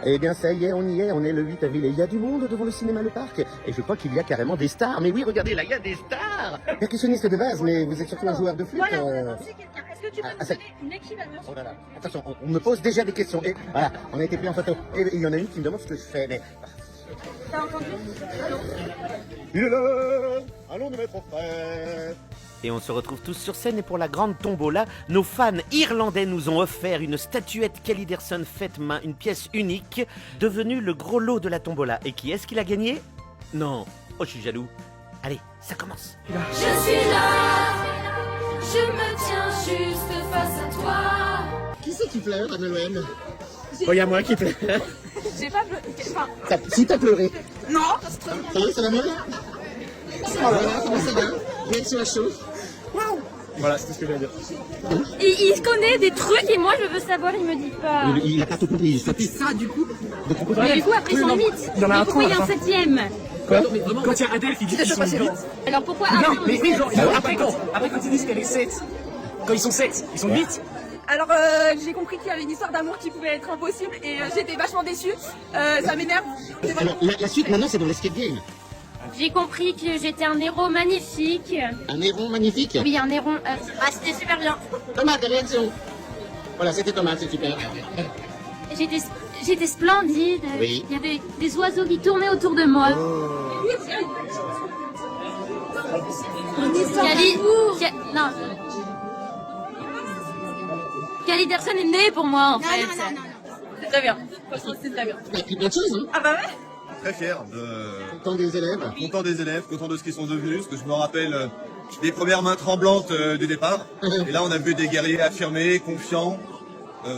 Eh bien, ça y est, on est le 8 avril et il y a du monde devant le cinéma Le Parc. Et je crois qu'il y a carrément des stars. Mais oui, regardez, là, il y a des stars. Percussionniste de base, mais vous êtes surtout un joueur de flûte. Voilà, on a lancé quelqu'un. Est-ce que tu peux nous donner une équivalence? Oh là là, attention, on me pose déjà des questions. Et voilà, on a été pris en photo. Et il y en a une qui me demande ce que je fais, mais... T'as entendu? Il est là. Allons nous mettre au frais. Et on se retrouve tous sur scène et pour la grande tombola, nos fans irlandais nous ont offert une statuette Kellyderson faite main, une pièce unique, devenue le gros lot de la tombola. Et qui est-ce qui l'a gagné? Non. Oh, je suis jaloux. Allez, ça commence. Je suis là, je me tiens juste face à toi. Qui c'est qui pleure à Noël? Oh, il y a moi qui pleure. J'ai pas pleuré. Enfin, Si t'as pleuré. non. Ça y est, ça va mieux là? Voilà, comment ça va? Réaction à chaud. Voilà, c'est tout ce que je viens de dire. Il connaît des trucs et moi je veux savoir, il me dit pas. Il a pas tout compris. Ça du coup. Mais du coup après son 8. Il y en a Mais un pourquoi il y a un 7ème? Quoi? Quand il y a Adèle qui dit qu'ils sont 8. Alors pourquoi Non, après mais oui, genre, après quand ils disent qu'elle est 7. Quand ils sont 7, ils sont 8. Alors j'ai compris qu'il y avait une histoire d'amour qui pouvait être impossible et j'étais vachement déçue. Ça m'énerve. Alors, la suite maintenant, c'est dans l'escape game. J'ai compris que j'étais un héros magnifique. Un héron magnifique. Oui, un héron. C'était super bien. Thomas, ta réaction? Voilà, c'était Thomas, c'est super. J'étais splendide. Oui. Il y avait des oiseaux qui tournaient autour de moi. Non. Kellyderson est né pour moi en fait. Non. C'est très bien. Franchement, c'est très bien. Il y a pris plein de choses, hein. Ah bah ouais. Très fier, Content des élèves. content des élèves, content de ce qu'ils sont devenus, parce que je me rappelle des premières mains tremblantes du départ. Et là, on a vu des guerriers affirmés, confiants,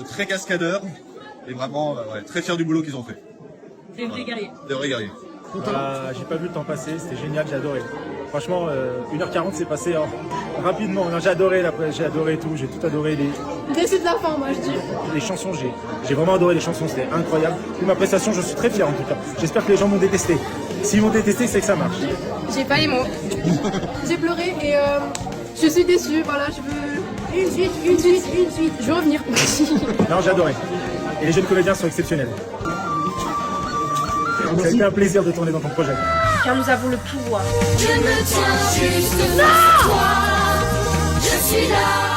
très cascadeurs, et vraiment ouais, très fiers du boulot qu'ils ont fait. Des vrais guerriers. Des vrais guerriers. J'ai pas vu le temps passer, c'était génial, j'ai adoré. Franchement, 1h40 c'est passé rapidement. Non, j'ai adoré tout, j'ai tout adoré. Déçu de la fin, moi je dis. Les chansons, j'ai vraiment adoré les chansons, c'était incroyable. Pour ma prestation, je suis très fier en tout cas. J'espère que les gens m'ont détesté. S'ils m'ont détesté, c'est que ça marche. J'ai pas les mots. J'ai pleuré et je suis déçue. Voilà, je veux une suite. Je veux revenir. Non, j'ai adoré. Et les jeunes comédiens sont exceptionnels. Ça a été un plaisir de tourner dans ton projet. Car nous avons le pouvoir. Je me tiens juste face à toi. Je suis là.